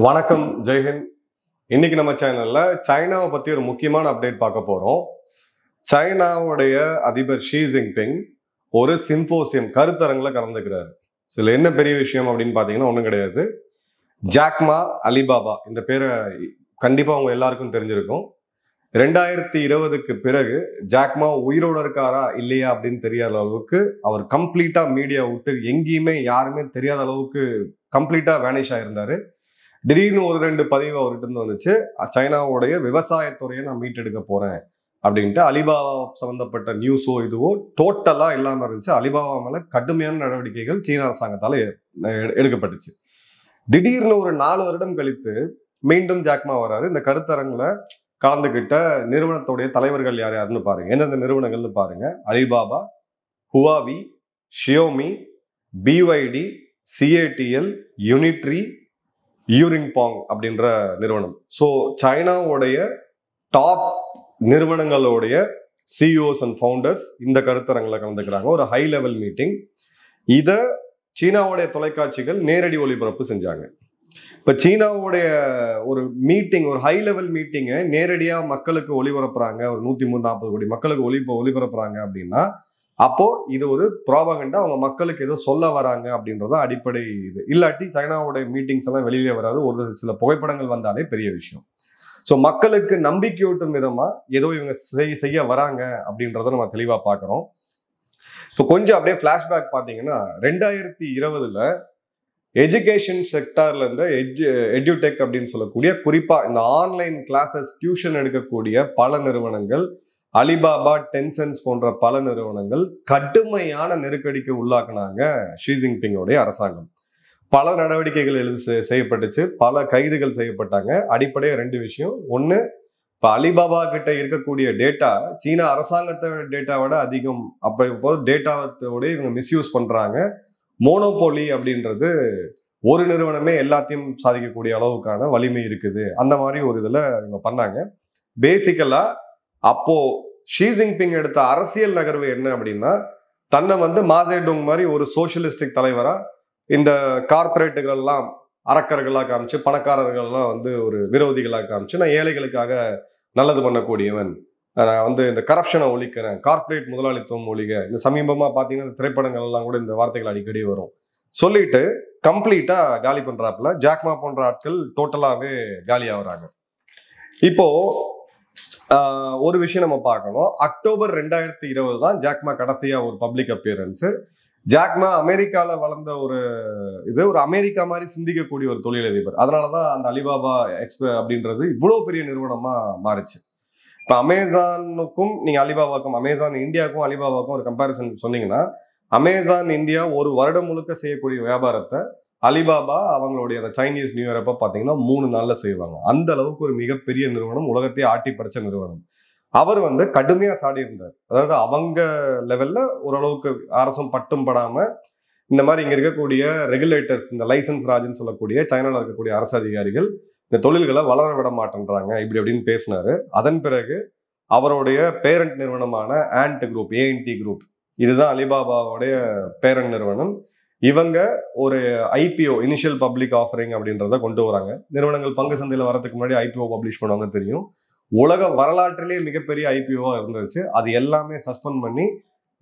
வணக்கம், ஜெய்ஹிந்த். இன்னைக்கு நம்ம சேனல்ல சைனாவை பத்தி ஒரு முக்கியமான அப்டேட் பார்க்க போறோம். சைனாவுடைய அதிபர் ஷி ஜின்பிங் ஒரு சிம்போசியம் கருத்தரங்குல கலந்துக்கிறாரு. இதுல என்ன பெரிய விஷயம் அப்படின்னு பாத்தீங்கன்னா ஒண்ணும் கிடையாது. ஜாக்மா அலிபாபா இந்த பேரை கண்டிப்பா உங்க எல்லாருக்கும் தெரிஞ்சிருக்கும். 2020க்கு பிறகு ஜாக்மா உயிரோட இருக்காரா இல்லையா அப்படின்னு தெரியாத அளவுக்கு அவர் கம்ப்ளீட்டா மீடியா விட்டு எங்கேயுமே யாருமே தெரியாத அளவுக்கு கம்ப்ளீட்டா வேனிஷ் ஆயிருந்தாரு. திடீர்னு ஒரு 2 பதிவு அவர்கிட்ட இருந்து வந்துச்சு. சைனாவுடைய விவசாயத்துறையை நான் மீட்டெடுக்க போறேன் அப்படின்ட்டு அலிபாபா சம்பந்தப்பட்ட நியூஸோ இதுவோ டோட்டலா இல்லாம இருந்துச்சு. அலிபாபா மேல கடுமையான நடவடிக்கைகள் சீன அரசாங்கத்தால எடுக்கப்பட்டுச்சு. திடீர்னு ஒரு 4 வருடம் கழித்து மீண்டும் ஜாக்மா வராரு. இந்த கருத்தரங்குல கலந்துகிட்ட நிறுவனத்துடைய தலைவர்கள் யார் யாருன்னு பாருங்க. எந்தெந்த நிறுவனங்கள்னு பாருங்க. Alibaba, Huawei, Xiaomi, BYD, CATL, Unitree, யூரிங்பாங் அப்படின்ற நிறுவனம். ஸோ சைனாவுடைய டாப் நிறுவனங்களுடைய சிஇஓஸ் அண்ட் ஃபவுண்டர்ஸ் இந்த கருத்தரங்கில் கலந்துக்கிறாங்க. ஒரு ஹை லெவல் மீட்டிங். இதை சீனாவுடைய தொலைக்காட்சிகள் நேரடி ஒளிபரப்பு செஞ்சாங்க. இப்போ சீனாவுடைய ஒரு மீட்டிங், ஒரு ஹை லெவல் மீட்டிங்கை நேரடியாக மக்களுக்கு ஒளிபரப்புறாங்க. ஒரு 140 கோடி மக்களுக்கு ஒளிபரப்புறாங்க அப்படின்னா அப்போ இது ஒரு ப்ராபகண்டா, அவங்க மக்களுக்கு ஏதோ சொல்ல வராங்க அப்படின்றத அடிப்படை. இது இல்லாட்டி சைனாவுடைய மீட்டிங்ஸ் எல்லாம் வெளியிலே வராது. ஒரு சில புகைப்படங்கள் வந்தாலே பெரிய விஷயம். ஸோ மக்களுக்கு நம்பிக்கையூட்டும் விதமா ஏதோ இவங்க செய்ய வராங்க அப்படின்றத நம்ம தெளிவா பார்க்கிறோம். ஸோ கொஞ்சம் அப்படியே பிளாஷ்பேக் பார்த்தீங்கன்னா 2020ல எஜுகேஷன் செக்டார்ல இருந்து எட்யூடெக் அப்படின்னு சொல்லக்கூடிய குறிப்பா இந்த ஆன்லைன் கிளாஸஸ் டியூஷன் எடுக்கக்கூடிய பல நிறுவனங்கள், அலிபாபா, டென்சென்ஸ் போன்ற பல நிறுவனங்கள் கடுமையான நெருக்கடிக்கு உள்ளாக்குனாங்க ஷி ஜின்பிங்கோடைய அரசாங்கம். பல நடவடிக்கைகள் செய்யப்பட்டுச்சு, பல கைதுகள் செய்யப்பட்டாங்க. அடிப்படையா 2 விஷயம். ஒண்ணு, இப்ப அலிபாபா கிட்ட இருக்கக்கூடிய டேட்டா சீனா அரசாங்கத்தோட டேட்டாவோட அதிகம். அப்போ டேட்டாவோட இவங்க மிஸ்யூஸ் பண்றாங்க. மோனோபோலி அப்படின்றது ஒரு நிறுவனமே எல்லாத்தையும் சாதிக்கக்கூடிய அளவுக்கான வலிமை இருக்குது. அந்த மாதிரி ஒரு இதுல இவங்க பண்ணாங்க. பேசிக்கலா அப்போ ஷி ஜின்பிங் எடுத்த அரசியல் நகர்வு என்ன அப்படின்னா, தன்னை மாசேடோங் மாதிரி ஒரு சோசியலிஸ்டிக் தலைவரா இந்த கார்பரேட்டுகள் எல்லாம் அரக்கர்களா காமிச்சு, பணக்காரர்கள் எல்லாம் ஒரு விரோதிகளா காமிச்சு, நான் ஏழைகளுக்காக நல்லது பண்ணக்கூடியவன், நான் இந்த கரப்ஷனை ஒழிக்கிறேன், கார்பரேட் முதலாளித்துவம் ஒழிக. இந்த சமீபமா பாத்தீங்கன்னா திரைப்படங்கள் எல்லாம் கூட இந்த வார்த்தைகள் அடிக்கடி வரும். சொல்லிட்டு கம்ப்ளீட்டா காலி பண்றாப்புல. ஜாக்மா போன்ற ஆட்கள் டோட்டலாவே காலி ஆகுறாங்க. இப்போ ஒரு விஷயம் நம்ம பார்க்கணும். அக்டோபர் 2020 தான் ஜாக்மா கடைசியா ஒரு பப்ளிக் அப்பியரன்ஸ். ஜாக்மா அமெரிக்கால வளர்ந்த ஒரு அமெரிக்கா மாதிரி சிந்திக்கக்கூடிய ஒரு தொழிலதிபர். அதனாலதான் அந்த அலிபாபா அப்படின்றது இவ்வளவு பெரிய நிறுவனமா மாறுச்சு. இப்ப அமேசானுக்கும் நீங்க அலிபாபாக்கும், அமேசான் இந்தியாவுக்கும் அலிபாபாக்கும் ஒரு கம்பேரிசன் சொன்னீங்கன்னா, அமேசான் இந்தியா ஒரு வருடம் முழுக்க செய்யக்கூடிய வியாபாரத்தை அலிபாபா அவங்களுடைய சைனீஸ் நியூ இயர் அப்ப பாத்தீங்கன்னா 3 நாள்ல செய்வாங்க. அந்த அளவுக்கு ஒரு மிகப்பெரிய நிறுவனம், உலகத்தையே ஆட்டி படைச்ச நிறுவனம். அவர் கடுமையா சாடி இருந்தார். அதாவது அவங்க லெவல்ல ஓரளவுக்கு அரசும் பட்டும் படாம இந்த மாதிரி இங்க இருக்கக்கூடிய ரெகுலேட்டர்ஸ், இந்த லைசன்ஸ் ராஜ்னு சொல்லக்கூடிய சைனால இருக்கக்கூடிய அரசு அதிகாரிகள் இந்த தொழில்களை வளர விட மாட்டேன்றாங்க இப்படி அப்படின்னு பேசினாரு. அதன் பிறகு அவருடைய பேரண்ட் நிறுவனமான ஆண்ட் குரூப், ஏஎன்டி குரூப், இதுதான் அலிபாபாவுடைய பேரண்ட் நிறுவனம். இவங்க ஒரு ஐபிஓ, இனிஷியல் பப்ளிக் ஆஃபரிங் அப்படின்றத கொண்டு வராங்க. நிறுவனங்கள் பங்கு சந்தையில் வரதுக்கு முன்னாடி ஐபிஓ பப்ளிஷ் பண்ணுவாங்க, தெரியும். உலக வரலாற்றிலேயே மிகப்பெரிய ஐபிஓவா இருந்துச்சு. அது எல்லாமே சஸ்பெண்ட் பண்ணி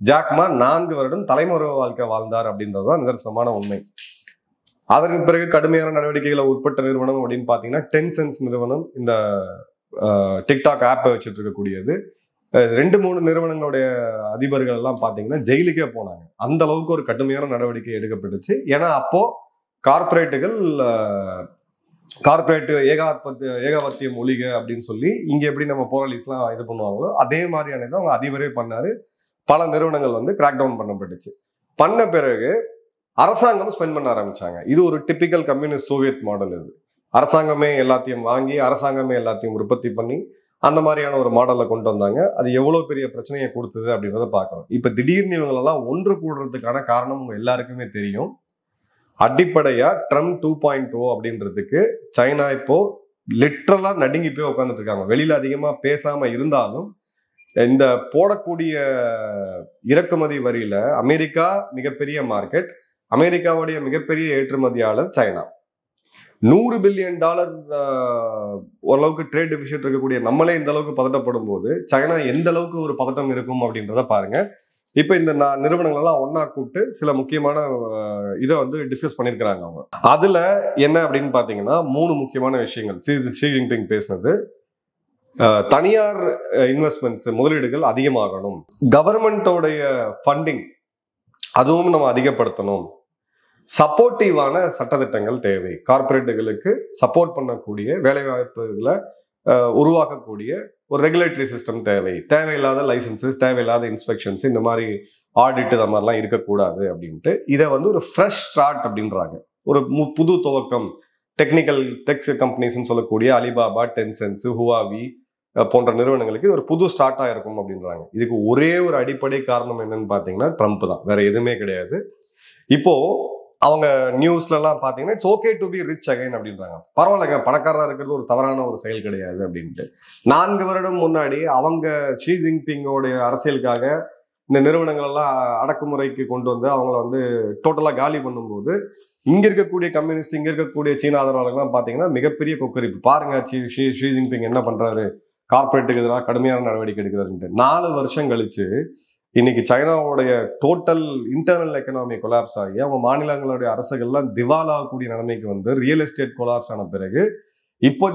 ஜாக்மா 4 வருடம் தலைமுறை வாழ்க்கை வாழ்ந்தார் அப்படின்றதுதான் நிதர்சனமான உண்மை. அதற்கு பிறகு கடுமையான நடவடிக்கைகளை உட்பட்ட நிறுவனம் அப்படின்னு பாத்தீங்கன்னா டென்சென்ஸ் நிறுவனம், இந்த டிக்டாக் ஆப்பை வச்சுட்டு இருக்கக்கூடியது. 2-3 நிறுவனங்களுடைய அதிபர்கள் எல்லாம் பாத்தீங்கன்னா ஜெயிலுக்கே போனாங்க. அந்த அளவுக்கு ஒரு கடுமையான நடவடிக்கை எடுக்கப்பட்டுச்சு. ஏன்னா அப்போ கார்பரேட்டுகள் கார்பரேட் ஏகாபத்தியம் ஒழிக அப்படின்னு சொல்லி இங்க எப்படி நம்ம போராளிஸ்லாம் இது பண்ணுவாங்களோ அதே மாதிரியானது அவங்க அதிபரே பண்ணாரு. பல நிறுவனங்கள் கிராக் டவுன் பண்ணப்பட்டுச்சு. பண்ண பிறகு அரசாங்கம் ஸ்பெண்ட் பண்ண ஆரம்பிச்சாங்க. இது ஒரு டிபிக்கல் கம்யூனிஸ்ட் சோவியத் மாடல். இது அரசாங்கமே எல்லாத்தையும் வாங்கி, அரசாங்கமே எல்லாத்தையும் உற்பத்தி பண்ணி அந்த மாதிரியான ஒரு மாடலை கொண்டு வந்தாங்க. அது எவ்வளவு பெரிய பிரச்சனையை கொடுத்தது அப்படின்றத பார்க்கணும். இப்ப திடீர்னு இவங்களெல்லாம் ஒன்று கூடுறதுக்கான காரணம் உங்க எல்லாருக்குமே தெரியும். அடிப்படையா ட்ரம்ப் 2.0 அப்படின்றதுக்கு சைனா இப்போ லிட்ரலா நடுங்கி போய் உட்காந்துட்டு இருக்காங்க. வெளியில அதிகமா பேசாம இருந்தாலும் இந்த போடக்கூடிய இறக்குமதி வரியில அமெரிக்கா மிகப்பெரிய மார்க்கெட், அமெரிக்காவுடைய மிகப்பெரிய ஏற்றுமதியாளர் சைனா. $100 பில்லியன் ஓரளவுக்கு ட்ரேட் டெபிசிட் இருக்கக்கூடிய நம்மளே இந்த அளவுக்கு பதட்டப்படும் போது சைனா எந்த அளவுக்கு ஒரு பதட்டம் இருக்கும் அப்படின்றத பாருங்க. இப்ப இந்த நிறுவனங்கள் எல்லாம் ஒன்னா கூப்பிட்டு சில முக்கியமான இதை வந்து டிஸ்கஸ் பண்ணிருக்கிறாங்க அவங்க. அதுல என்ன அப்படின்னு பாத்தீங்கன்னா 3 முக்கியமான விஷயங்கள் ஷி ஜின்பிங் பேசினது. தனியார் இன்வெஸ்ட்மெண்ட்ஸ் முதலீடுகள் அதிகமாகணும், கவர்மெண்டோடைய ஃபண்டிங் அதுவும் நம்ம அதிகப்படுத்தணும், சப்போர்ட்டிவான சட்டத்திட்டங்கள் தேவை, கார்பரேட்டுகளுக்கு சப்போர்ட் பண்ணக்கூடிய வேலை வாய்ப்புகளை உருவாக்கக்கூடிய ஒரு ரெகுலேட்டரி சிஸ்டம் தேவை, தேவையில்லாத லைசன்சஸ், தேவையில்லாத இன்ஸ்பெக்ஷன்ஸ், இந்த மாதிரி ஆடிட் அந்த மாதிரிலாம் இருக்கக்கூடாது அப்படின்ட்டு இதை வந்து ஒரு ஃப்ரெஷ் ஸ்டார்ட் அப்படின்றாங்க. ஒரு புது துவக்கம். டெக்னிக்கல் டெக்ஸ் கம்பெனிஸ்ன்னு சொல்லக்கூடிய அலிபாபா, டென்சென்ஸ், ஹுவாவி போன்ற நிறுவனங்களுக்கு இது ஒரு புது ஸ்டார்ட்டா இருக்கும் அப்படின்றாங்க. இதுக்கு ஒரே ஒரு அடிப்படை காரணம் என்னன்னு பாத்தீங்கன்னா ட்ரம்ப் தான், வேற எதுவுமே கிடையாது. இப்போ அவங்க நியூஸ்ல எல்லாம் பாத்தீங்கன்னா it's okay to be rich again அப்படின்றாங்க. பரவாயில்லைங்க, பணக்காரா இருக்கிறது ஒரு தவறான ஒரு செயல் கிடையாது அப்படின்ட்டு. 4 வருடம் முன்னாடி அவங்க ஷி ஜின்பிங்கோடைய அரசியலுக்காக இந்த நிறுவனங்கள் எல்லாம் அடக்குமுறைக்கு கொண்டு வந்து அவங்கள வந்து டோட்டலா காலி பண்ணும்போது இங்க இருக்கக்கூடிய கம்யூனிஸ்ட், இங்க இருக்கக்கூடிய சீன ஆதரவாளர்கள்லாம் பாத்தீங்கன்னா மிகப்பெரிய கொக்கரிப்பு. பாருங்க ஷி ஜின்பிங் என்ன பண்றாரு, கார்பரேட்டுக்கு எதிராக கடுமையான நடவடிக்கை எடுக்கிறாருன்ட்டு. 4 வருஷம் கழிச்சு இன்னைக்கு சைனாவுடைய டோட்டல் இன்டர்னல் எக்கனாமி கொலாப்ஸ் ஆகி அவங்க மாநிலங்களுடைய அரசுகள்லாம் திவாலாகக்கூடிய நிலைமைக்கு வந்து ரியல் எஸ்டேட் கொலாப்ஸ் ஆன பிறகு இப்போ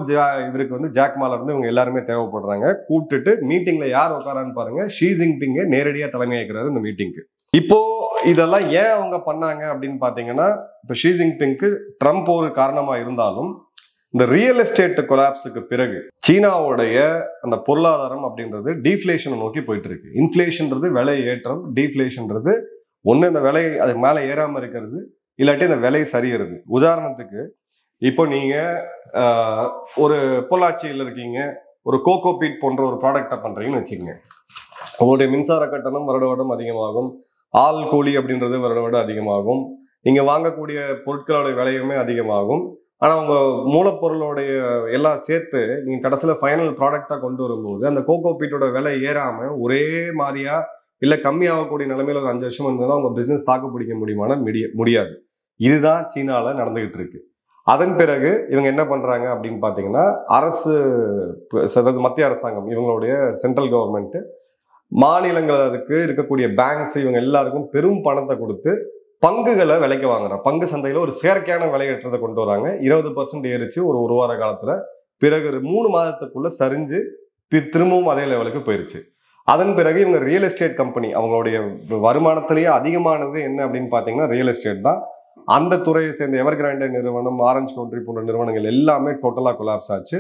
இவருக்கு வந்து ஜாக் மால இருந்து இவங்க எல்லாருமே தேவைப்படுறாங்க. கூப்பிட்டுட்டு மீட்டிங்ல யார் உட்காரான்னு பாருங்க, ஷி ஜின்பிங் நேரடியா தலைமை ஏற்கிறாரு இந்த மீட்டிங்க்கு. இப்போ இதெல்லாம் ஏன் அவங்க பண்ணாங்க அப்படின்னு பாத்தீங்கன்னா, இப்ப ஷி ஜின்பிங்க்கு ட்ரம்ப் ஒரு காரணமா இருந்தாலும் இந்த ரியல் எஸ்டேட் கொலாப்ஸுக்கு பிறகு சீனாவுடைய அந்த பொருளாதாரம் அப்படின்றது டீஃப்ளேஷனை நோக்கி போயிட்டு இருக்கு. இன்ஃபிளேஷன்றது விலை ஏற்றம், டீஃப்ளேஷன்றது ஒண்ணு இந்த விலை அது மேல ஏறாம இருக்கிறது, இல்லாட்டி இந்த விலை சரியறது. உதாரணத்துக்கு இப்போ நீங்க ஒரு பொள்ளாச்சியில் இருக்கீங்க, ஒரு கோகோ பீட் போன்ற ஒரு ப்ராடக்டை பண்றீங்கன்னு வச்சுக்கோங்க. உங்களுடைய மின்சார கட்டணம் வருட வருடம் அதிகமாகும், ஆள் கூலி அப்படின்றது வருட வருடம் அதிகமாகும், நீங்க வாங்கக்கூடிய பொருட்களோட விலையுமே அதிகமாகும். ஆனா உங்க மூலப்பொருளோடைய எல்லாம் சேர்த்து நீங்க கடைசியில ஃபைனல் ப்ராடக்டா கொண்டு வரும்போது அந்த கோகோ பீட்டோட விலை ஏறாம ஒரே மாதிரியா இல்ல கம்மியாகக்கூடிய நிலைமையில ஒரு 5 வருஷம் இருந்ததுன்னா உங்க பிசினஸ் தாக்கு பிடிக்க முடியுமானா முடியாது. இதுதான் சீனால நடந்துகிட்டு இருக்கு. அதன் பிறகு இவங்க என்ன பண்றாங்க அப்படின்னு பாத்தீங்கன்னா, அரசு மத்திய அரசாங்கம் இவங்களுடைய சென்ட்ரல் கவர்மெண்ட் மாநிலங்களுக்கு இருக்கக்கூடிய பேங்க்ஸ் இவங்க எல்லாருக்கும் பெரும் பணத்தை கொடுத்து பங்குகளை விலைக்கு வாங்குறாங்க. பங்கு சந்தையில ஒரு செயற்கையான விலையேற்றத்தை கொண்டு வராங்க. 20% ஏறிச்சு ஒரு வார காலத்துல. பிறகு 3 மாதத்துக்குள்ள சரிஞ்சு திரும்பவும் அதே லெவலுக்கு போயிருச்சு. அதன் பிறகு இவங்க ரியல் எஸ்டேட் கம்பெனி அவங்களுடைய வருமானத்திலேயே அதிகமானது என்ன அப்படின்னு பாத்தீங்கன்னா ரியல் எஸ்டேட் தான். அந்த துறையை சேர்ந்த எவர் கிராண்டே நிறுவனம், ஆரஞ்சு கவுண்ட்ரி போன்ற நிறுவனங்கள் எல்லாமே டோட்டலா கொலாப்ஸ் ஆச்சு.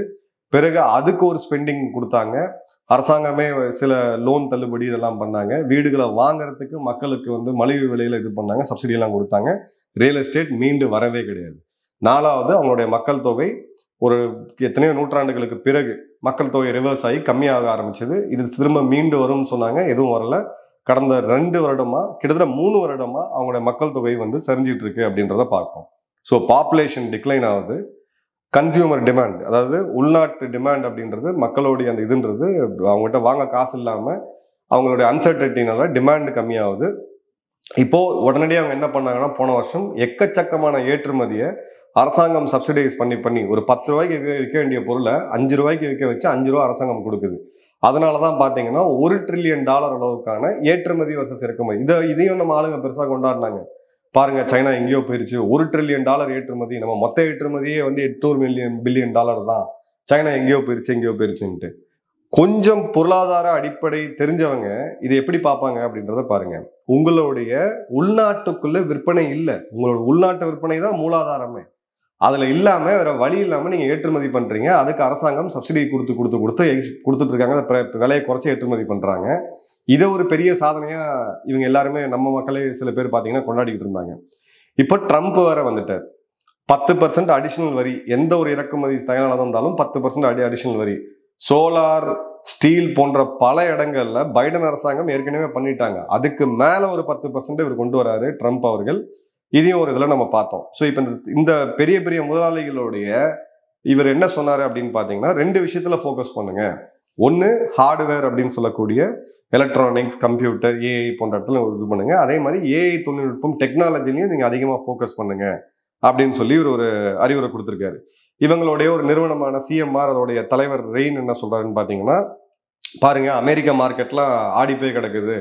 பிறகு அதுக்கு ஒரு ஸ்பெண்டிங் கொடுத்தாங்க. அரசாங்கமே சில லோன் தள்ளுபடி இதெல்லாம் பண்ணாங்க. வீடுகளை வாங்குறதுக்கு மக்களுக்கு வந்து மலிவு விலையில இது பண்ணாங்க, சப்சிடி எல்லாம் கொடுத்தாங்க. ரியல் எஸ்டேட் மீண்டு வரவே கிடையாது. 4வது அவங்களுடைய மக்கள் தொகை ஒரு எத்தனையோ நூற்றாண்டுகளுக்கு பிறகு மக்கள் தொகை ரிவர்ஸ் ஆகி கம்மியாக ஆரம்பிச்சது. இது திரும்ப மீண்டு வரும்னு சொன்னாங்க, எதுவும் வரல. கடந்த 2 வருடமா கிட்டத்தட்ட 3 வருடமா அவங்களுடைய மக்கள் தொகை வந்து சரிஞ்சிட்டு இருக்கு அப்படின்றத பார்க்கும். ஸோ பாப்புலேஷன் டிக்ளைன் ஆகுது. கன்சியூமர் டிமாண்ட், அதாவது உள்நாட்டு டிமாண்ட் அப்படின்றது மக்களுடைய அந்த இதுன்றது அவங்ககிட்ட வாங்க காசு இல்லாம அவங்களுடைய அன்சர்டனிட்டினால டிமாண்ட் கம்மியாகுது. இப்போ உடனடியாக அவங்க என்ன பண்ணாங்கன்னா, போன வருஷம் எக்கச்சக்கமான ஏற்றுமதியை அரசாங்கம் சப்சிடைஸ் பண்ணி ஒரு 10 ரூபாய்க்கு விற்க வேண்டிய பொருளை 5 ரூபாய்க்கு விற்க வச்சு 5 ரூபா அரசாங்கம் கொடுக்குது. அதனாலதான் பாத்தீங்கன்னா $1 trillion அளவுக்கான ஏற்றுமதி வர்சஸ் இறக்குமதி. இதையும் நம்ம ஆளுங்க பெருசா கொண்டாடினாங்க. பாருங்க, சைனா எங்கேயோ போயிருச்சு, $1 trillion ஏற்றுமதி, நம்ம மொத்த ஏற்றுமதியே வந்து $800 பில்லியன் தான். சைனா எங்கேயோ போயிருச்சுன்ட்டு. கொஞ்சம் பொருளாதார அடிப்படை தெரிஞ்சவங்க இதை எப்படி பார்ப்பாங்க அப்படின்றத பாருங்க. உங்களுடைய உள்நாட்டுக்குள்ள விற்பனை இல்லை, உங்களோட உள்நாட்டு விற்பனை தான் மூலாதாரமே. அதுல இல்லாம வேற வழி இல்லாம நீங்க ஏற்றுமதி பண்றீங்க. அதுக்கு அரசாங்கம் சப்சிடி கொடுத்துட்டு இருக்காங்க. விலையை குறைச்சி ஏற்றுமதி பண்றாங்க. இதை ஒரு பெரிய சாதனையா இவங்க எல்லாருமே நம்ம மக்களே சில பேர் பாத்தீங்கன்னா கொண்டாடிக்கிட்டு இருந்தாங்க. இப்ப ட்ரம்ப் வேற வந்துட்டார். 10% அடிஷனல் வரி, எந்த ஒரு இறக்குமதி தயாராக இருந்தாலும் 10% அடிஷனல் வரி. சோலார், ஸ்டீல் போன்ற பல இடங்கள்ல பைடன் அரசாங்கம் ஏற்கனவே பண்ணிட்டாங்க. அதுக்கு மேல ஒரு 10% இவர் கொண்டு வராரு ட்ரம்ப் அவர்கள். இதையும் ஒரு இதுல நம்ம பார்த்தோம். ஸோ இப்ப இந்த பெரிய பெரிய முதலாளிகளுடைய இவர் என்ன சொன்னாரு அப்படின்னு பாத்தீங்கன்னா, 2 விஷயத்துல ஃபோக்கஸ் பண்ணுங்க. ஒன்னு ஹார்ட்வேர் அப்படின்னு சொல்லக்கூடிய எலக்ட்ரானிக்ஸ், கம்ப்யூட்டர், ஏஐ போன்ற இடத்துல இது பண்ணுங்க. அதே மாதிரி ஏஐ தொழில்நுட்பம் டெக்னாலஜிலையும் நீங்க அதிகமா ஃபோக்கஸ் பண்ணுங்க அப்படின்னு சொல்லி ஒரு அறிவுரை கொடுத்துருக்காரு. இவங்களுடைய ஒரு நிறுவனமான சிஎம்ஆர் அதோடைய தலைவர் ரெயின் என்ன சொல்றாருன்னு பாத்தீங்கன்னா, பாருங்க அமெரிக்கா மார்க்கெட்லாம் ஆடி போய் கிடக்குது,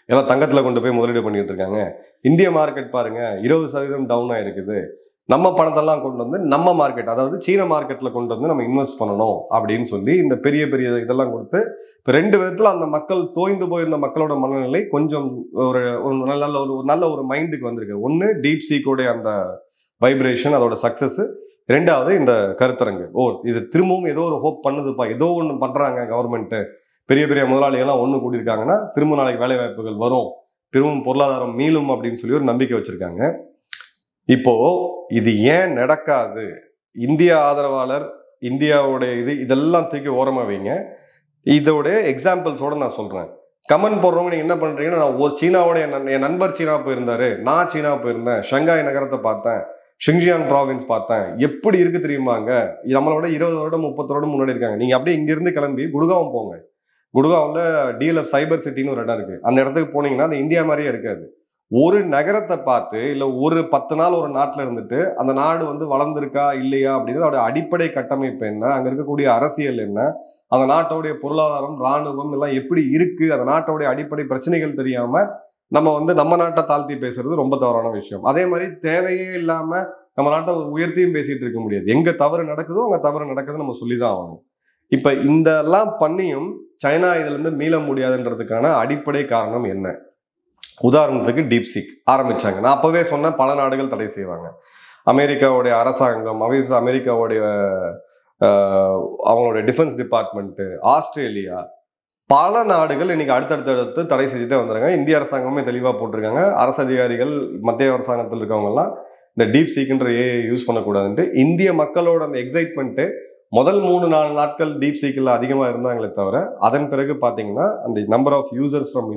எல்லாம் தங்கத்துல கொண்டு போய் முதலீடு பண்ணிட்டு இருக்காங்க. இந்திய மார்க்கெட் பாருங்க 20% டவுன் ஆயிருக்குது. நம்ம பணத்தெல்லாம் கொண்டு வந்து நம்ம மார்க்கெட், அதாவது சீன மார்க்கெட்ல கொண்டு வந்து நம்ம இன்வெஸ்ட் பண்ணணும் அப்படின்னு சொல்லி இந்த பெரிய பெரிய இதெல்லாம் கொடுத்து இப்போ 2 விதத்துல அந்த மக்கள் தோய்ந்து போயிருந்த மக்களோட மனநிலை கொஞ்சம் ஒரு நல்ல ஒரு மைண்டுக்கு வந்திருக்கு. ஒன்று டீப் சீக்கோடைய அந்த வைப்ரேஷன், அதோட சக்சஸ். 2வது இந்த கருத்தரங்கு. இது திரும்பவும் ஏதோ ஒரு ஹோப் பண்ணுதுப்பா, ஏதோ ஒன்று பண்றாங்க கவர்மெண்ட், பெரிய பெரிய முதலாளிகள்லாம் ஒன்று கூட்டியிருக்காங்கன்னா திரும்ப நாளைக்கு வேலை வாய்ப்புகள் வரும், திரும்பவும் பொருளாதாரம் மீளும் அப்படின்னு சொல்லி ஒரு நம்பிக்கை வச்சிருக்காங்க. இப்போ இது ஏன் நடக்காது? இந்தியா ஆதரவாளர், இந்தியாவுடைய இதெல்லாம் தூக்கி ஓரமா வைங்க. இதோட எக்ஸாம்பிள்ஸோட நான் சொல்றேன். கமெண்ட் போடுறவங்க நீங்க என்ன பண்றீங்கன்னா, நான் ஒரு சீனாவோட என் நண்பர் சீனா போயிருந்தாரு, நான் சீனா போயிருந்தேன், ஷங்காய் நகரத்தை பார்த்தேன், ஷிங்ஜியாங் ப்ராவின்ஸ் பார்த்தேன், எப்படி இருக்கு தெரியுமாங்க, நம்மளோட 20 வருடம் 30 வருடம் முன்னாடி இருக்காங்க. நீங்க அப்படியே இங்க இருந்து கிளம்பி குடுகாவம் போங்க. குடுகாவில் டிஎல்எஃப் சைபர் சிட்டின்னு ஒரு இடம் இருக்கு. அந்த இடத்துக்கு போனீங்கன்னா அது இந்தியா மாதிரியே இருக்காது. ஒரு நகரத்தை பார்த்து இல்ல ஒரு 10 நாள் ஒரு நாட்டுல இருந்துட்டு அந்த நாடு வந்து வளர்ந்துருக்கா இல்லையா அப்படிங்கிறது அதோட அடிப்படை கட்டமைப்பு என்ன, அங்க இருக்கக்கூடிய அரசியல் என்ன, அந்த நாட்டோடைய பொருளாதாரம், ராணுவம் எல்லாம் எப்படி இருக்கு, அந்த நாட்டோடைய அடிப்படை பிரச்சனைகள் தெரியாம நம்ம வந்து நம்ம நாட்டை தாழ்த்தி பேசுறது ரொம்ப தவறான விஷயம். அதே மாதிரி தேவையே இல்லாம நம்ம நாட்டை உயர்த்தியும் பேசிட்டு இருக்க முடியாது. எங்க தவறு நடக்குதோ அங்க தவறு நடக்குதுன்னு நம்ம சொல்லிதான் ஆகணும். இப்ப இந்த எல்லாம் பண்ணியும் சைனா இதுல இருந்து மீள முடியாதுன்றதுக்கான அடிப்படை காரணம் என்ன? உதாரணத்துக்கு டீப்சீக் ஆரம்பிச்சாங்க. நான் அப்பவே சொன்னேன் பல நாடுகள் தடை செய்வாங்க. அமெரிக்காவுடைய அரசாங்கம், அமெரிக்காவுடைய அவங்களுடைய டிஃபென்ஸ் டிபார்ட்மெண்ட், ஆஸ்திரேலியா, பல நாடுகள் இன்னைக்கு அடுத்தடுத்து தடை செஞ்சுட்டே வந்துருங்க. இந்திய அரசாங்கமே தெளிவா போட்டிருக்காங்க. அரசு அதிகாரிகள், மத்திய அரசாங்கத்தில் இருக்கவங்க எல்லாம் இந்த டீப்சீக்ன்ற ஏஐ யூஸ் பண்ணக்கூடாதுன்ட்டு. இந்திய மக்களோட அந்த எக்ஸைட்மெண்ட் முதல் 3-4 நாட்கள் டீப்சீக்ல அதிகமா இருந்தாங்களே தவிர, அதன் பிறகு பாத்தீங்கன்னா அந்த நம்பர் ஆஃப் யூசர்ஸ் ஃப்ரம்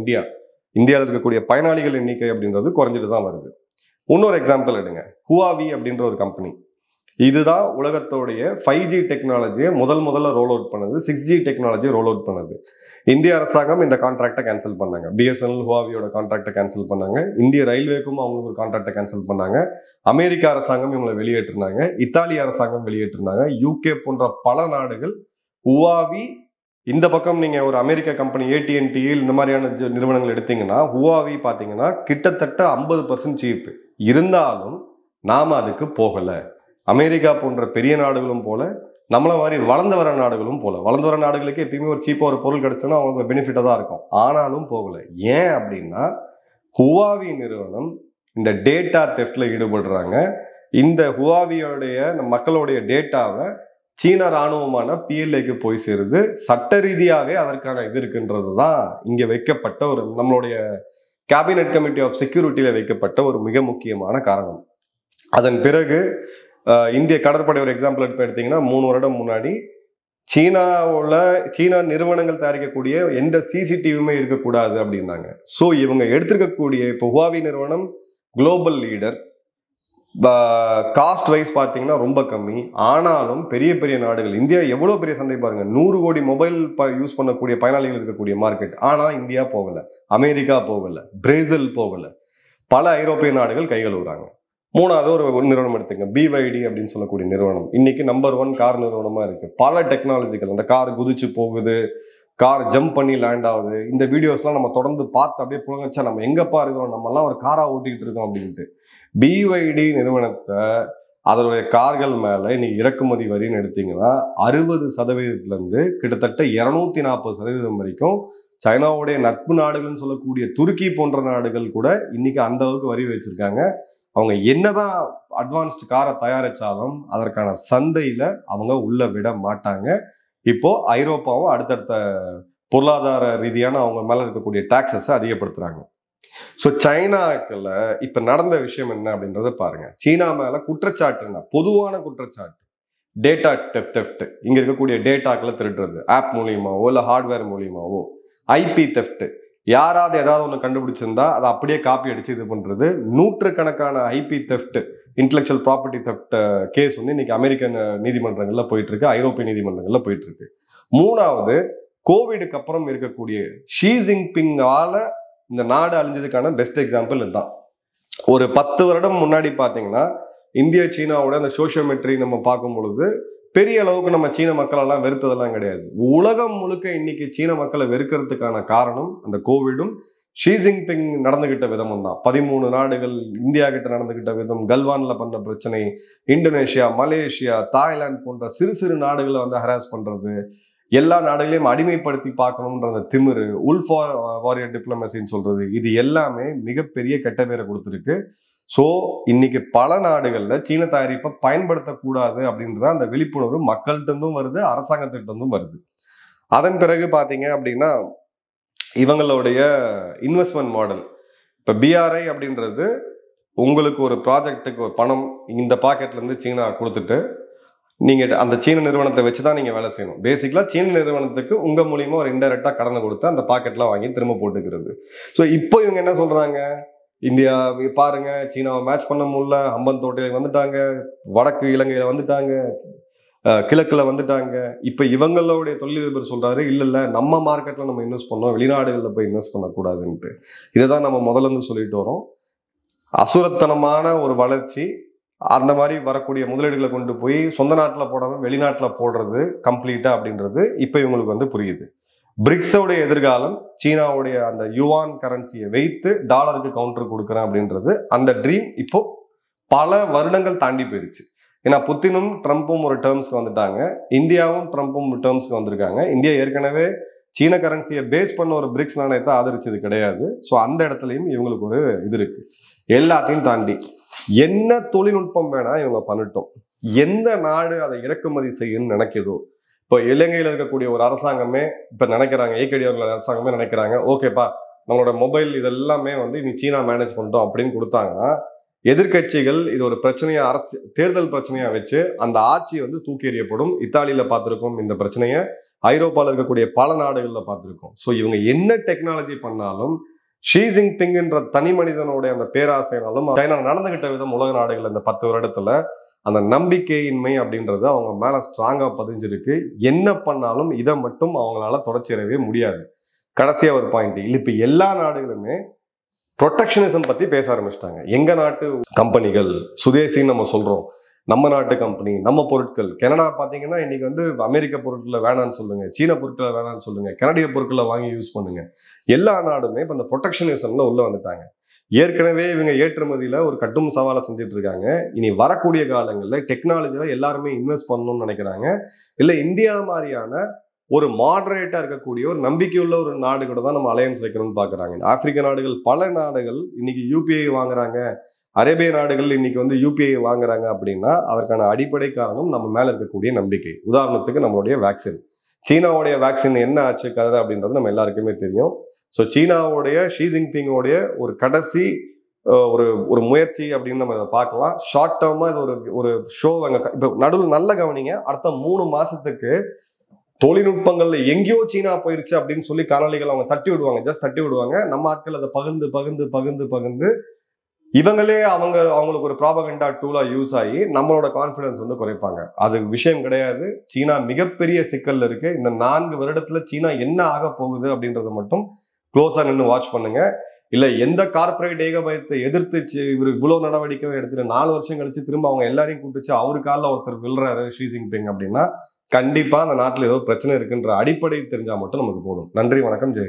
இந்தியாவில் இருக்கக்கூடிய பயனாளிகள் எண்ணிக்கை அப்படின்றது குறைஞ்சிட்டு தான் வருது. இன்னொரு எக்ஸாம்பிள் எடுங்க, ஹுவாவி அப்படின்ற ஒரு கம்பெனி. இதுதான் உலகத்தோடைய 5G டெக்னாலஜியை முதல்ல ரோல் அவுட் பண்ணது, 6G டெக்னாலஜியை ரோல் அவுட் பண்ணது. இந்திய அரசாங்கம் இந்த கான்ட்ராக்டை கேன்சல் பண்ணாங்க. பிஎஸ்என்எல் ஹுவாவியோட கான்ட்ராக்டை கேன்சல் பண்ணாங்க. இந்திய ரயில்வேக்கும் அவங்களுக்கு ஒரு கான்ட்ராக்டை கேன்சல் பண்ணாங்க. அமெரிக்க அரசாங்கம் இவங்களை வெளியேற்றினாங்க. இத்தாலிய அரசாங்கம் வெளியேற்றினாங்க. UK போன்ற பல நாடுகள் ஹுவாவி, இந்த பக்கம் நீங்க ஒரு அமெரிக்க கம்பெனி AT&T இந்த மாதிரியான நிறுவனங்கள் எடுத்தீங்கன்னா ஹுவாவி பாத்தீங்கன்னா கிட்டத்தட்ட 50% சீப். இருந்தாலும் நாம அதுக்கு போகல. அமெரிக்கா போன்ற பெரிய நாடுகளும் போல, நம்மள மாதிரி வளர்ந்து வர நாடுகளும் போல. வளர்ந்து வர நாடுகளுக்கு எப்பயுமே ஒரு சீப்பா ஒரு பொருள் கிடைச்சுன்னா அவங்களுக்கு பெனிஃபிட்டா தான் இருக்கும். ஆனாலும் போகல. ஏன் அப்படின்னா ஹுவாவி நிறுவனம் இந்த டேட்டா தெஃப்ட்ல ஈடுபடுறாங்க. இந்த ஹுவாவியோடைய மக்களுடைய டேட்டாவை சீன ராணுவமான PLAக்கு போய் சேருது. சட்ட ரீதியாவே அதற்கான இது இருக்குன்றது தான் இங்க வைக்கப்பட்ட ஒரு நம்மளுடைய கேபினட் கமிட்டி ஆஃப் செக்யூரிட்டியில வைக்கப்பட்ட ஒரு மிக முக்கியமான காரணம். அதன் பிறகு இந்திய கடற்படை ஒரு எக்ஸாம்பிள் எடுத்தீங்கன்னா 3 வருடம் முன்னாடி சீனா நிறுவனங்கள் தயாரிக்கக்கூடிய எந்த CCTVயுமே இருக்கக்கூடாது அப்படின்னாங்க. ஸோ இவங்க எடுத்திருக்கக்கூடிய இப்போ ஹுவாவி நிறுவனம் குளோபல் லீடர், காஸ்ட் வைஸ் பார்த்தீங்கன்னா ரொம்ப கம்மி. ஆனாலும் பெரிய பெரிய நாடுகள், இந்தியா எவ்வளோ பெரிய சந்தை பாருங்க, 100 கோடி மொபைல் யூஸ் பண்ணக்கூடிய பயனாளிகள் இருக்கக்கூடிய மார்க்கெட். ஆனால் இந்தியா போகல, அமெரிக்கா போகல, பிரேசில் போகல, பல ஐரோப்பிய நாடுகள் கைகழுவுறாங்க. 3வது ஒரு நிறுவனம் எடுத்துங்க, BYD அப்படின்னு சொல்லக்கூடிய நிறுவனம். இன்னைக்கு நம்பர் 1 கார் நிறுவனமா இருக்கு. பல டெக்னாலஜிகள், அந்த கார் குதிச்சு போகுது, கார் ஜம்ப் பண்ணி லேண்ட் ஆகுது. இந்த வீடியோஸ்லாம் நம்ம தொடர்ந்து பார்த்து அப்படியே புழங்கச்சா நம்ம எங்கப்பா இருக்கிறோம், நம்ம எல்லாம் ஒரு காரா ஓட்டிக்கிட்டு இருக்கோம் அப்படின்ட்டு. BYD நிறுவனத்தை அதனுடைய கார்கள் மேல இன்னைக்கு இறக்குமதி வரின்னு எடுத்தீங்கன்னா 60% கிட்டத்தட்ட 240% வரைக்கும் சைனாவுடைய நட்பு நாடுகள்னு சொல்லக்கூடிய துருக்கி போன்ற நாடுகள் கூட இன்னைக்கு அந்த அளவுக்கு வரி வச்சிருக்காங்க. அவங்க என்னதான் அட்வான்ஸ்டு காரை தயாரிச்சாலும் அதற்கான சந்தையில அவங்க உள்ள விட மாட்டாங்க. இப்போ ஐரோப்பாவும் அடுத்தடுத்த பொருளாதார ரீதியான அவங்க மேல இருக்கக்கூடிய டாக்ஸஸ் அதிகப்படுத்துறாங்க. ஸோ சைனாக்குள்ள இப்ப நடந்த விஷயம் என்ன அப்படின்றத பாருங்க. சீனா மேல குற்றச்சாட்டுன்னா பொதுவான குற்றச்சாட்டு டேட்டா தெஃப்ட், இங்க இருக்கக்கூடிய டேட்டாக்களை திருடுறது, ஆப் மூலியமாவோ இல்ல ஹார்ட்வேர் மூலியமாவோ. IP தெஃப்ட், யாராவது ஏதாவது ஒன்று கண்டுபிடிச்சிருந்தா அதை அப்படியே காப்பி அடிச்சு இது பண்றது. நூற்றுக்கணக்கான IP theft, intellectual property theft case வந்து இன்னைக்கு அமெரிக்கன் நீதிமன்றங்கள்ல போயிட்டு இருக்கு, ஐரோப்பிய நீதிமன்றங்கள்ல போயிட்டு இருக்கு. 3வது கோவிடுக்கு அப்புறம் இருக்கக்கூடிய ஷி ஜின்பிங்கால இந்த நாடு அழிஞ்சதுக்கான பெஸ்ட் எக்ஸாம்பிள் இதுதான். ஒரு 10 வருடம் முன்னாடி பாத்தீங்கன்னா இந்திய சீனாவோட அந்த சோஷியோமெட்ரி நம்ம பார்க்கும் பொழுது பெரிய அளவுக்கு நம்ம சீன மக்களெல்லாம் வெறுத்ததெல்லாம் கிடையாது. உலகம் முழுக்க இன்னைக்கு சீன மக்களை வெறுக்கிறதுக்கான காரணம் அந்த கோவிடும் ஷி ஜின்பிங் நடந்துகிட்ட விதமும் தான். 13 நாடுகள் இந்தியா கிட்ட நடந்துகிட்ட விதம், கல்வான்ல பண்ண பிரச்சனை, இந்தோனேஷியா, மலேசியா, தாய்லாந்து போன்ற சிறு சிறு நாடுகளை வந்து ஹராஸ் பண்றது, எல்லா நாடுகளையும் அடிமைப்படுத்தி பார்க்கணும்ன்ற அந்த திமிரு, உல்ஃப் வாரியர் டிப்ளமசின்னு சொல்றது, இது எல்லாமே மிகப்பெரிய கெட்ட பேரை கொடுத்துருக்கு. ஸோ இன்னைக்கு பல நாடுகள்ல சீன தயாரிப்பை பயன்படுத்தக்கூடாது அப்படின்ற அந்த விழிப்புணர்வு மக்கள்கிட்ட இருந்தும் வருது, அரசாங்கத்திட்ட இருந்தும் வருது. அதன் பிறகு பாத்தீங்க அப்படின்னா இவங்களுடைய இன்வெஸ்ட்மெண்ட் மாடல், இப்ப பிஆர்ஐ அப்படின்றது உங்களுக்கு ஒரு ப்ராஜெக்டுக்கு பணம் இந்த பாக்கெட்ல இருந்து சீனா கொடுத்துட்டு நீங்க அந்த சீன நிறுவனத்தை வச்சுதான் நீங்க வேலை செய்யணும். பேசிக்கலா சீன நிறுவனத்துக்கு உங்க மூலியமா ஒரு இன்டைரக்டா கடனை கொடுத்து அந்த பாக்கெட்லாம் வாங்கி திரும்ப போட்டுக்கிறது. ஸோ இப்போ இவங்க என்ன சொல்றாங்க, இந்தியா பாருங்க சீனாவை மேட்ச் பண்ண முடியல, அம்பன் தோட்டையில வந்துட்டாங்க, வடக்கு இலங்கையில வந்துட்டாங்க, கிழக்குல வந்துட்டாங்க. இப்ப இவங்களுடைய தொழிலதிபர் சொல்றாரு, இல்ல நம்ம மார்க்கெட்ல நம்ம இன்வெஸ்ட் பண்ணோம், வெளிநாடுகளில் போய் இன்வெஸ்ட் பண்ணக்கூடாதுன்ட்டு. இதைதான் நம்ம முதல்ல இருந்து சொல்லிட்டு வரோம். அசுரத்தனமான ஒரு வளர்ச்சி, அந்த மாதிரி வரக்கூடிய முதலீடுகளை கொண்டு போய் சொந்த நாட்டில் போடாம வெளிநாட்டில் போடுறது கம்ப்ளீட்டா அப்படின்றது இப்ப இவங்களுக்கு வந்து புரியுது. பிரிக்ஸோடைய எதிர்காலம் சீனாவுடைய அந்த யுவான் கரன்சியை வைத்து டாலருக்கு கவுண்டர் கொடுக்குறேன் அப்படின்றது அந்த ட்ரீம் இப்போ பல வருடங்கள் தாண்டி போயிருச்சு. ஏன்னா புத்தினும் ட்ரம்ப்பும் ஒரு டேர்ம்ஸ்க்கு வந்துட்டாங்க, இந்தியாவும் ட்ரம்ப்பும் ஒரு டேர்ம்ஸ்க்கு வந்திருக்காங்க. இந்தியா ஏற்கனவே சீன கரன்சியை பேஸ் பண்ண ஒரு பிரிக்ஸ் நாணயத்தை ஆதரிச்சது கிடையாது. ஸோ அந்த இடத்துலையும் இவங்களுக்கு ஒரு இது இருக்கு. எல்லாத்தையும் தாண்டி என்ன தொழில்நுட்பம் வேணா இவங்க பண்ணட்டும், எந்த நாடு அதை இறக்குமதி செய்யணும்னு நினைக்குதோ, இப்போ இலங்கையில் இருக்கக்கூடிய ஒரு அரசாங்கமே இப்ப நினைக்கிறாங்க, ஏகேடிஆர் அரசாங்கமே நினைக்கிறாங்க, ஓகேப்பா நம்மளோட மொபைல் இதெல்லாமே வந்து இனி சீனா மேனேஜ் பண்ணிட்டோம் அப்படின்னு கொடுத்தாங்கன்னா, எதிர்கட்சிகள் இது ஒரு பிரச்சனையா, தேர்தல் பிரச்சனையா வச்சு அந்த ஆட்சி வந்து தூக்கி எறியப்படும். இத்தாலியில பார்த்திருக்கோம் இந்த பிரச்சனையை, ஐரோப்பால இருக்கக்கூடிய பல நாடுகள்ல பார்த்திருக்கோம். ஸோ இவங்க என்ன டெக்னாலஜி பண்ணாலும் ஷி ஜின்பிங் என்ற தனி மனிதனுடைய அந்த பேராசைனாலும் சைனா நடந்துகிட்ட விதம் உலக நாடுகள் இந்த 10 வருடத்துல அந்த நம்பிக்கையின்மை அப்படின்றது அவங்க மேல ஸ்ட்ராங்கா பதிஞ்சிருக்கு. என்ன பண்ணாலும் இதை மட்டும் அவங்களால தொடச்சிடவே முடியாது. கடைசியா ஒரு பாயிண்ட், இப்ப எல்லா நாடுகளுமே ப்ரொடெக்ஷனிசம் பத்தி பேச ஆரம்பிச்சிட்டாங்க. எங்க நாட்டு கம்பெனிகள் சுதேசின்னு நம்ம சொல்றோம், நம்ம நாட்டு கம்பெனி, நம்ம பொருட்கள். கனடா பாத்தீங்கன்னா இன்னைக்கு வந்து அமெரிக்க பொருட்களை வேணான்னு சொல்லுங்க, சீன பொருட்களை வேணான்னு சொல்லுங்க, கனடிய பொருட்களை வாங்கி யூஸ் பண்ணுங்க. எல்லா நாடுமே இப்ப இந்த ப்ரொடெக்ஷனிசம்ல உள்ள வந்துட்டாங்க. ஏற்கனவே இவங்க ஏற்றுமதியில ஒரு கட்டும் சவாலை செஞ்சுட்டு இருக்காங்க. இனி வரக்கூடிய காலங்களில் டெக்னாலஜியில எல்லாருமே இன்வெஸ்ட் பண்ணணும்னு நினைக்கிறாங்க. இல்ல இந்தியா மாதிரியான ஒரு மாடரேட்டா இருக்கக்கூடிய ஒரு நம்பிக்கையுள்ள ஒரு நாடு கூட தான் நம்ம அலையன்ஸ் வைக்கணும்னு பாக்குறாங்க. ஆப்பிரிக்க நாடுகள், பல நாடுகள் இன்னைக்கு யூபிஐ வாங்குறாங்க, அரேபிய நாடுகள் இன்னைக்கு வந்து யூபிஐ வாங்குறாங்க. அப்படின்னா அதற்கான அடிப்படை காரணம் நம்ம மேல இருக்கக்கூடிய நம்பிக்கை. உதாரணத்துக்கு நம்மளுடைய வேக்சின், சீனாவுடைய வேக்சின் என்ன ஆச்சு கதை அப்படின்றது நம்ம எல்லாருக்குமே தெரியும். ஸோ சீனாவுடைய ஷி ஜின்பிங்கோடைய ஒரு கடைசி ஒரு முயற்சி அப்படின்னு நம்ம இதை பார்க்கலாம். ஷார்ட் டேர்மா இது ஒரு ஷோ. இப்போ நடுவில் நல்ல கவனிங்க, அடுத்த 3 மாசத்துக்கு தொழில்நுட்பங்கள்ல எங்கேயோ சீனா போயிருச்சு அப்படின்னு சொல்லி காணொலிகள் அவங்க தட்டி விடுவாங்க, ஜஸ்ட் தட்டி விடுவாங்க. நம்ம ஆட்கள் அதை பகிர்ந்து இவங்களே அவங்களுக்கு ஒரு ப்ராபகண்டா டூலா யூஸ் ஆகி நம்மளோட கான்ஃபிடன்ஸ் வந்து குறைப்பாங்க. அது விஷயம் கிடையாது. சீனா மிகப்பெரிய சிக்கல்ல இருக்கு. இந்த 4 வருடத்துல சீனா என்ன ஆக போகுது அப்படின்றத மட்டும் க்ளோஸா நின்று வாட்ச் பண்ணுங்க. இல்ல எந்த கார்பரேட் ஏகபயத்தை எதிர்த்து இவர் இவ்வளவு நடவடிக்கை எடுத்துட்டு 4 வருஷம் கழிச்சு திரும்ப அவங்க எல்லாரையும் கூப்பிட்டு அவரு காலில் ஒருத்தர் விழுறாரு ஷி ஜின்பிங் அப்படின்னா கண்டிப்பா அந்த நாட்டுல ஏதோ பிரச்சனை இருக்குன்ற அடிப்படை தெரிஞ்சா மட்டும் நமக்கு போதும். நன்றி, வணக்கம், ஜெய்.